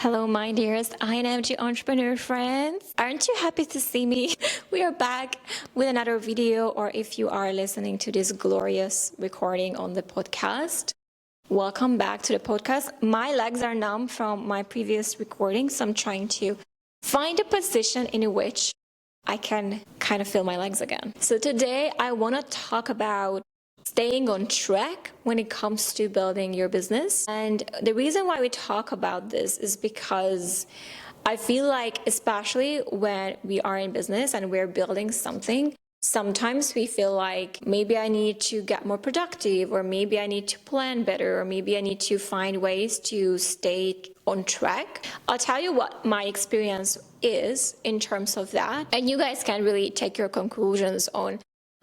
Hello, my dearest INFJ entrepreneur friends. Aren't you happy to see me? We are back with another video, or if you are listening to this glorious recording on the podcast, welcome back to the podcast. My legs are numb from my previous recording, so I'm trying to find a position in which I can kind of feel my legs again. So today I want to talk about staying on track when it comes to building your business. And the reason why we talk about this is because I feel like, especially when we are in business and we're building something, sometimes we feel like maybe I need to get more productive, or maybe I need to plan better, or maybe I need to find ways to stay on track. I'll tell you what my experience is in terms of that, and you guys can really take your conclusions on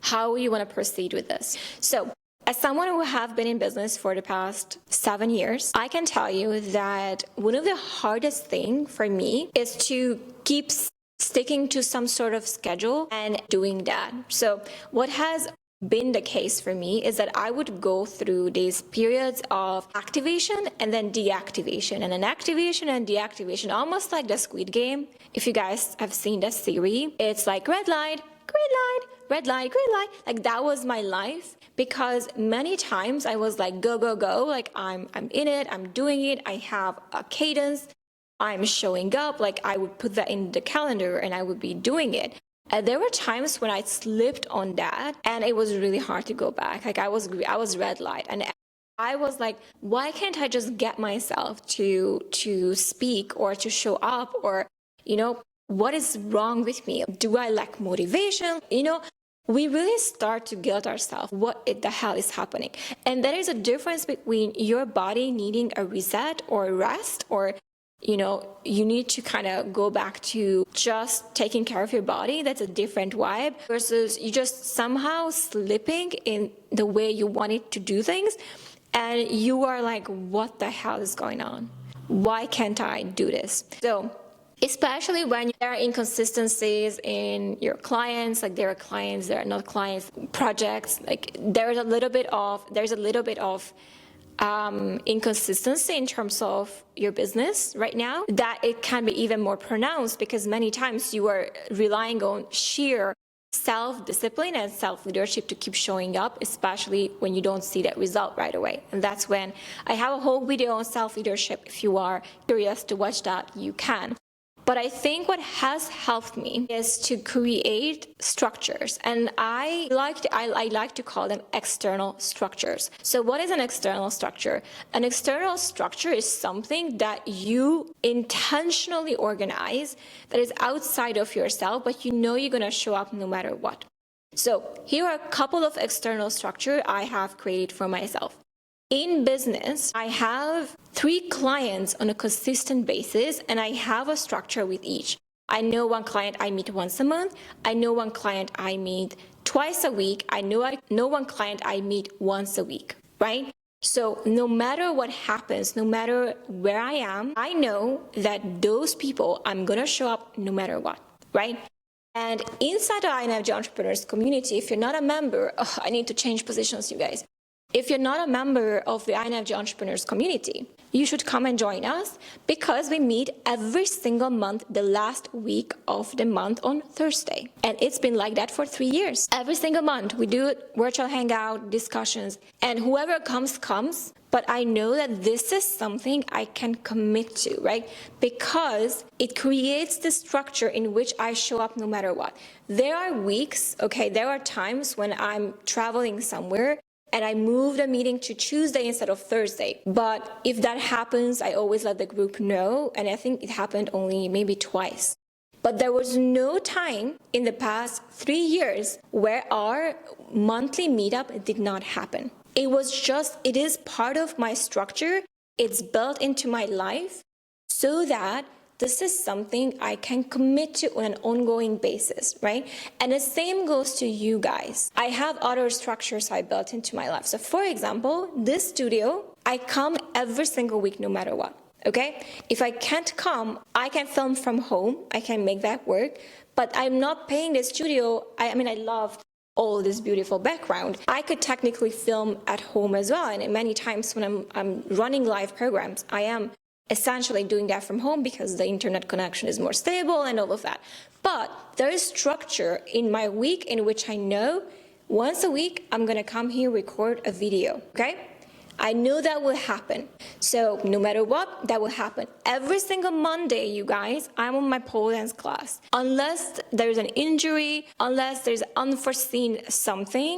how you want to proceed with this. So, as someone who have been in business for the past 7 years, I can tell you that one of the hardest thing for me is to keep sticking to some sort of schedule and doing that. So what has been the case for me is that I would go through these periods of activation and then deactivation, and an activation and deactivation, almost like the Squid Game. If you guys have seen that series, it's like red light, green light, red light, green light. Like that was my life, because many times I was like, go, go, go. Like I'm in it, I'm doing it. I have a cadence. I'm showing up. Like I would put that in the calendar and I would be doing it. And there were times when I slipped on that and it was really hard to go back. Like I was red light, and I was like, why can't I just get myself to speak or to show up, or, what is wrong with me? Do I lack motivation? We really start to guilt ourselves. What the hell is happening? And there is a difference between your body needing a reset or a rest, or, you need to kind of go back to just taking care of your body. That's a different vibe versus you just somehow slipping in the way you wanted to do things. And you are like, what the hell is going on? Why can't I do this? So, especially when there are inconsistencies in your clients, like there are clients, there are not clients, projects, like there's a little bit of inconsistency in terms of your business right now, that it can be even more pronounced, because many times you are relying on sheer self-discipline and self-leadership to keep showing up, especially when you don't see that result right away. And that's when I have a whole video on self-leadership. If you are curious to watch that, you can. But I think what has helped me is to create structures, and I like to call them external structures. So what is an external structure? An external structure is something that you intentionally organize that is outside of yourself, but you're going to show up no matter what. So here are a couple of external structures I have created for myself. In business, I have 3 clients on a consistent basis, and I have a structure with each. I know one client I meet once a month. I know one client I meet twice a week. I know one client I meet once a week, right? So no matter what happens, no matter where I am, I know that those people, I'm going to show up no matter what, right? And inside the INFJ Entrepreneurs community, if you're not a member, I need to change positions, you guys. If you're not a member of the INFJ Entrepreneurs community, you should come and join us, because we meet every single month, the last week of the month on Thursday. And it's been like that for 3 years. Every single month, we do virtual hangout discussions, and whoever comes. But I know that this is something I can commit to, right? Because it creates the structure in which I show up no matter what. There are weeks, there are times when I'm traveling somewhere, and I move the meeting to Tuesday instead of Thursday. But if that happens, I always let the group know, and I think it happened only maybe twice. But there was no time in the past 3 years where our monthly meetup did not happen. It is part of my structure. It's built into my life so that this is something I can commit to on an ongoing basis, right? And the same goes to you guys. I have other structures I built into my life. So for example, this studio, I come every single week no matter what, okay? If I can't come, I can film from home. I can make that work, but I'm not paying the studio. I love all this beautiful background. I could technically film at home as well. And many times when I'm running live programs, I am essentially doing that from home because the internet connection is more stable and all of that. But there is structure in my week in which I know once a week I'm going to come here, record a video, okay? I know that will happen. So no matter what, that will happen. Every single Monday, you guys, I'm on my pole dance class. Unless there's an injury, unless there's unforeseen something,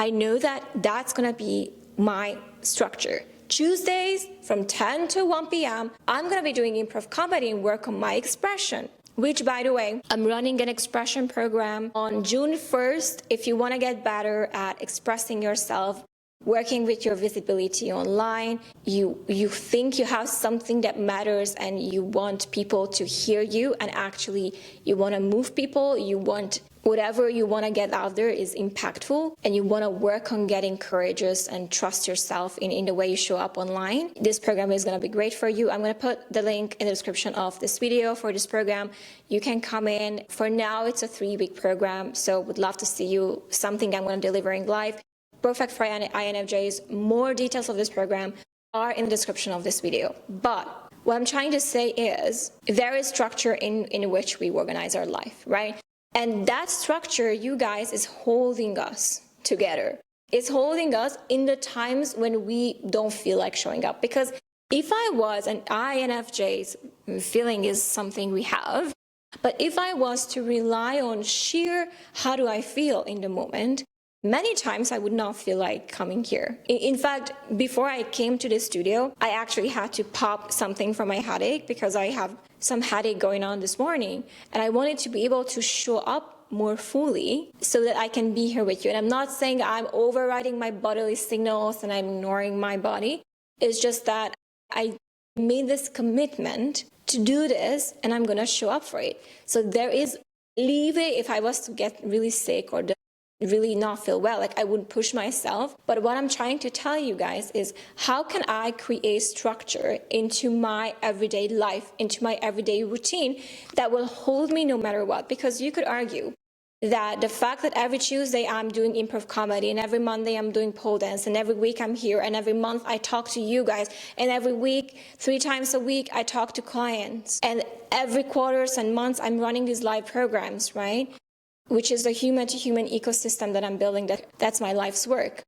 I know that that's going to be my structure. Tuesdays from 10 to 1 p.m., I'm going to be doing improv comedy and work on my expression. Which, by the way, I'm running an expression program on June 1st. If you want to get better at expressing yourself, working with your visibility online, you think you have something that matters and you want people to hear you, and actually you want to move people, you want whatever you want to get out there is impactful, and you want to work on getting courageous and trust yourself in the way you show up online. This program is going to be great for you. I'm going to put the link in the description of this video for this program. You can come in. For now, it's a 3-week program, so would love to see you. Something I'm going to deliver in live. Perfect for INFJs. More details of this program are in the description of this video. But what I'm trying to say is there is structure in which we organize our life, right? And that structure, you guys, is holding us together. It's holding us in the times when we don't feel like showing up. Because if I was, and INFJs, feeling is something we have, but if I was to rely on sheer how do I feel in the moment, many times I would not feel like coming here. In fact, before I came to the studio, I actually had to pop something for my headache because I have some headache going on this morning. And I wanted to be able to show up more fully so that I can be here with you. And I'm not saying I'm overriding my bodily signals and I'm ignoring my body. It's just that I made this commitment to do this and I'm going to show up for it. So there is leeway if I was to get really sick or really not feel well, like I wouldn't push myself. But what I'm trying to tell you guys is how can I create structure into my everyday life, into my everyday routine that will hold me no matter what? Because you could argue that the fact that every Tuesday I'm doing improv comedy and every Monday I'm doing pole dance and every week I'm here and every month I talk to you guys and every week, 3 times a week I talk to clients and every quarters and months I'm running these live programs, right? Which is the human-to-human ecosystem that I'm building, that's my life's work.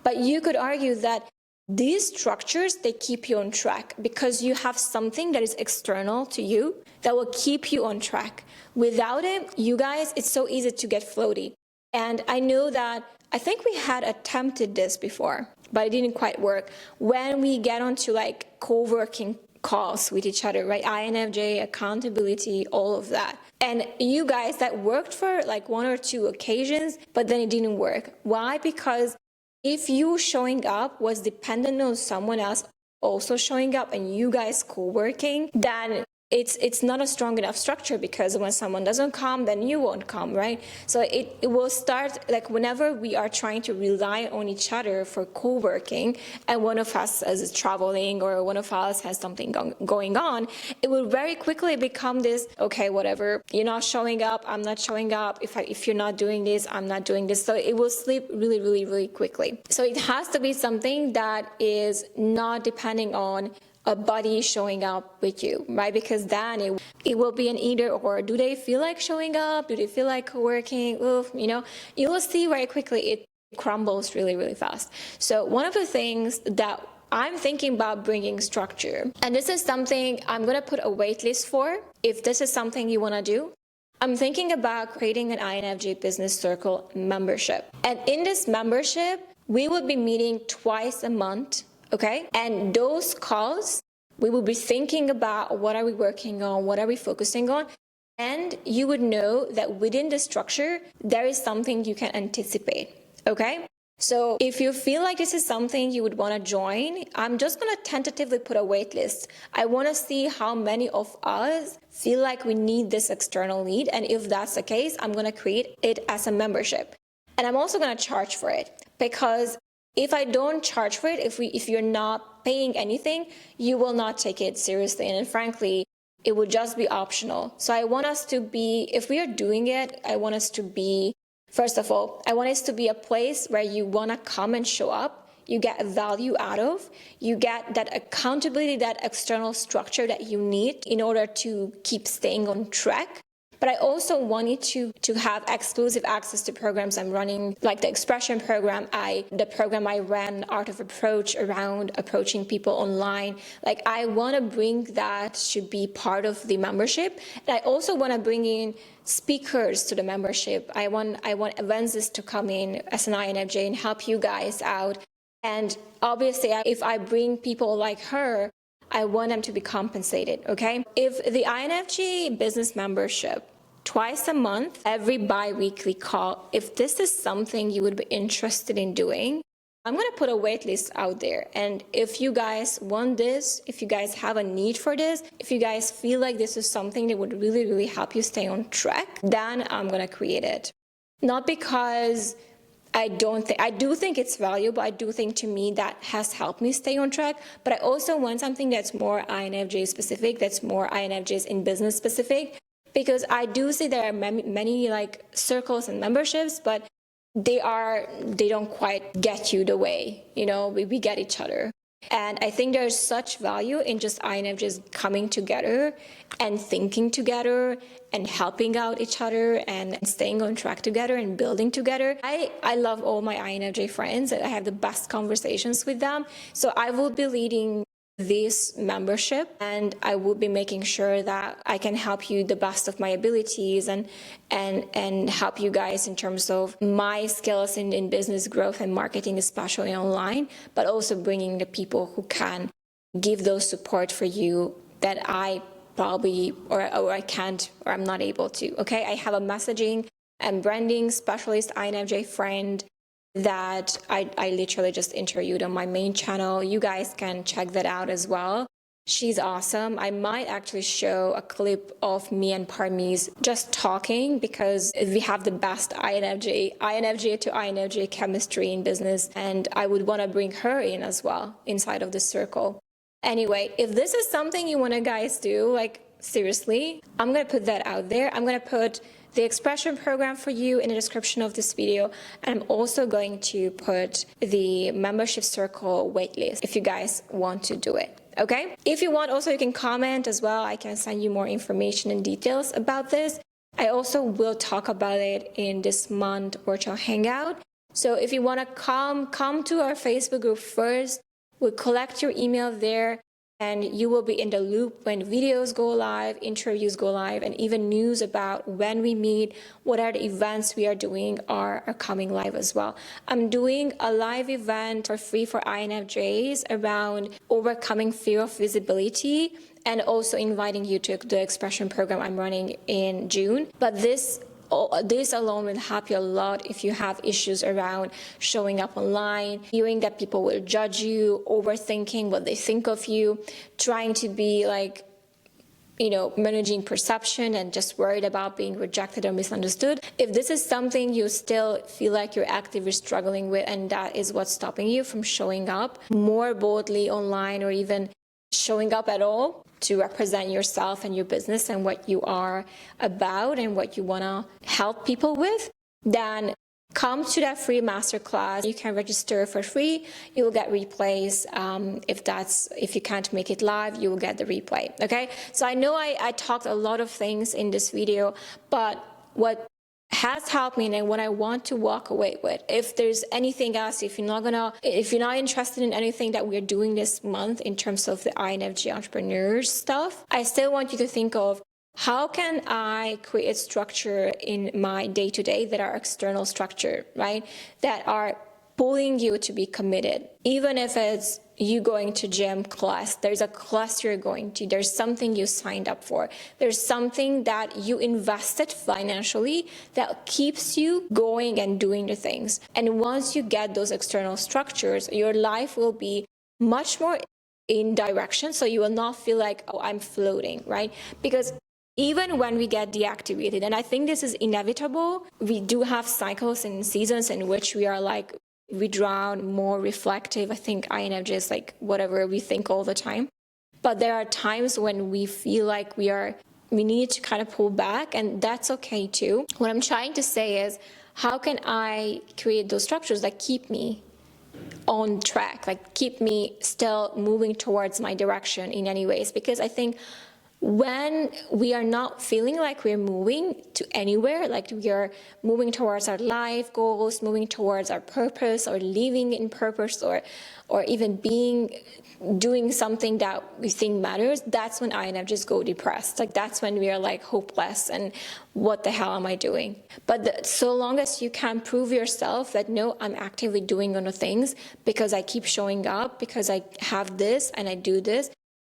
But you could argue that these structures, they keep you on track because you have something that is external to you that will keep you on track. Without it, you guys, it's so easy to get floaty. And I know that, I think we had attempted this before, but it didn't quite work. When we get onto like co-working calls with each other, right? INFJ, accountability, all of that. And you guys, that worked for like 1 or 2 occasions, but then it didn't work. Why? Because if you showing up was dependent on someone else also showing up and you guys co-working, then it's not a strong enough structure because when someone doesn't come, then you won't come, right? So it will start, like whenever we are trying to rely on each other for co-working and one of us is traveling or one of us has something going on, it will very quickly become this, okay, whatever, you're not showing up, I'm not showing up, if you're not doing this, I'm not doing this. So it will slip really, really, really quickly. So it has to be something that is not depending on a buddy showing up with you, right? Because then it will be an either or. Do they feel like showing up? Do they feel like working? Oof, you know, you will see very quickly it crumbles really, really fast. So one of the things that I'm thinking about bringing structure, and this is something I'm going to put a wait list for if this is something you want to do. I'm thinking about creating an INFJ Business Circle membership. And in this membership, we will be meeting twice a month. Okay, and those calls, we will be thinking about what are we working on, what are we focusing on, and you would know that within the structure, there is something you can anticipate, okay? So if you feel like this is something you would want to join, I'm just going to tentatively put a wait list. I want to see how many of us feel like we need this external lead, and if that's the case, I'm going to create it as a membership. And I'm also going to charge for it because if I don't charge for it, if you're not paying anything, you will not take it seriously. And frankly, it would just be optional. So I want us to be, if we are doing it, I want us to be, first of all, I want us to be a place where you want to come and show up. you get value out of, you get that accountability, that external structure that you need in order to keep staying on track. But I also wanted to have exclusive access to programs I'm running, like the Expression program, the program I ran, Art of Approach, around approaching people online. Like, I want to bring that to be part of the membership. And I also want to bring in speakers to the membership. I want events to come in as an INFJ and help you guys out. And obviously, if I bring people like her, I want them to be compensated, okay? If the INFJ business membership, twice a month, every bi-weekly call, if this is something you would be interested in doing, I'm gonna put a wait list out there. And if you guys want this, if you guys have a need for this, if you guys feel like this is something that would really, really help you stay on track, then I'm gonna create it. Not because I do think it's valuable. I do think, to me, that has helped me stay on track. But I also want something that's more INFJ specific, that's more INFJs in business specific, because I do see there are many like circles and memberships, but they don't quite get you the way, we get each other. And I think there's such value in just INFJs coming together and thinking together and helping out each other and staying on track together and building together. I love all my INFJ friends. I have the best conversations with them. So I will be leading this membership, and I will be making sure that I can help you the best of my abilities and help you guys in terms of my skills in business growth and marketing, especially online, but also bringing the people who can give those support for you that I probably or I can't or I'm not able to. Okay, I have a messaging and branding specialist INFJ friend that I literally just interviewed on my main channel. You guys can check that out as well. She's awesome. I might actually show a clip of me and Parmees just talking, because we have the best INFJ to INFJ chemistry in business, and I would want to bring her in as well inside of the circle. Anyway, if this is something you want to guys do, like seriously, I'm going to put that out there. I'm going to put the Expression program for you in the description of this video. And I'm also going to put the membership circle waitlist if you guys want to do it. Okay? If you want, also you can comment as well. I can send you more information and details about this. I also will talk about it in this month virtual hangout. So if you want to come to our Facebook group first. We'll collect your email there, and you will be in the loop when videos go live, interviews go live, and even news about when we meet, what are the events we are doing are coming live as well. I'm doing a live event for free for INFJs around overcoming fear of visibility, and also inviting you to the Expression program I'm running in June. But this alone will help you a lot if you have issues around showing up online, fearing that people will judge you, overthinking what they think of you, trying to be like, managing perception and just worried about being rejected or misunderstood. If this is something you still feel like you're actively struggling with, and that is what's stopping you from showing up more boldly online, or even showing up at all to represent yourself and your business and what you are about and what you want to help people with, then come to that free masterclass. You can register for free. You will get replays. If you can't make it live, you will get the replay. Okay. So I know I talked a lot of things in this video, but what has helped me and what I want to walk away with, if there's anything else, if you're not interested in anything that we're doing this month in terms of the INFJ entrepreneurs stuff, I still want you to think of, how can I create structure in my day-to-day that are external structure, right? That are pulling you to be committed. Even if it's you going to gym class, there's a class you're going to, there's something you signed up for, there's something that you invested financially that keeps you going and doing the things. And once you get those external structures, your life will be much more in direction, so you will not feel like, oh, I'm floating, right? Because even when we get deactivated, and I think this is inevitable, we do have cycles and seasons in which we are like, we drown, more reflective. I think INFJ is like whatever we think all the time. But there are times when we feel like we need to kind of pull back, and that's okay too. What I'm trying to say is, how can I create those structures that keep me on track, like keep me still moving towards my direction in any ways. Because I think when we are not feeling like we're moving to anywhere, like we are moving towards our life goals, moving towards our purpose, or living in purpose, or even doing something that we think matters, that's when INFJs go depressed. Like that's when we are like hopeless and what the hell am I doing? But so long as you can prove yourself that no, I'm actively doing other things because I keep showing up, because I have this and I do this,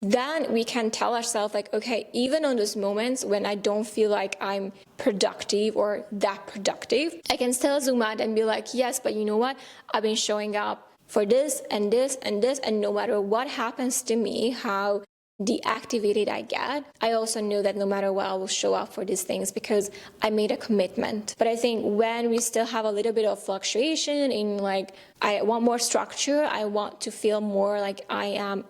then we can tell ourselves like, okay, even on those moments when I don't feel like I'm productive or that productive, I can still zoom out and be like, yes, but you know what? I've been showing up for this and this and this, and no matter what happens to me, how deactivated I get, I also know that no matter what, I will show up for these things because I made a commitment. But I think when we still have a little bit of fluctuation in like, I want more structure, I want to feel more like I am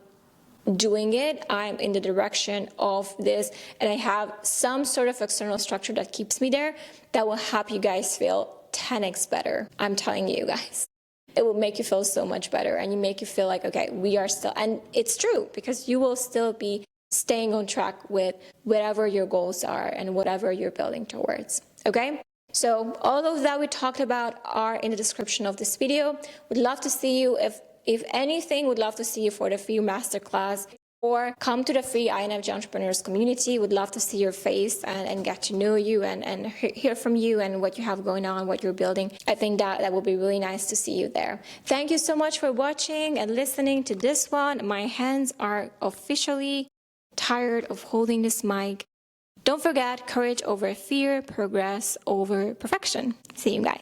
doing it, I'm in the direction of this, and I have some sort of external structure that keeps me there, that will help you guys feel 10x better. I'm telling you guys. It will make you feel so much better, and you make you feel like, okay, we are still, and it's true, because you will still be staying on track with whatever your goals are and whatever you're building towards, okay? So all of that we talked about are in the description of this video. Would love to see you. If anything, would love to see you for the free masterclass, or come to the free INFJ Entrepreneurs community. Would love to see your face and get to know you and hear from you and what you have going on, what you're building. I think that will be really nice to see you there. Thank you so much for watching and listening to this one. My hands are officially tired of holding this mic. Don't forget, courage over fear, progress over perfection. See you guys.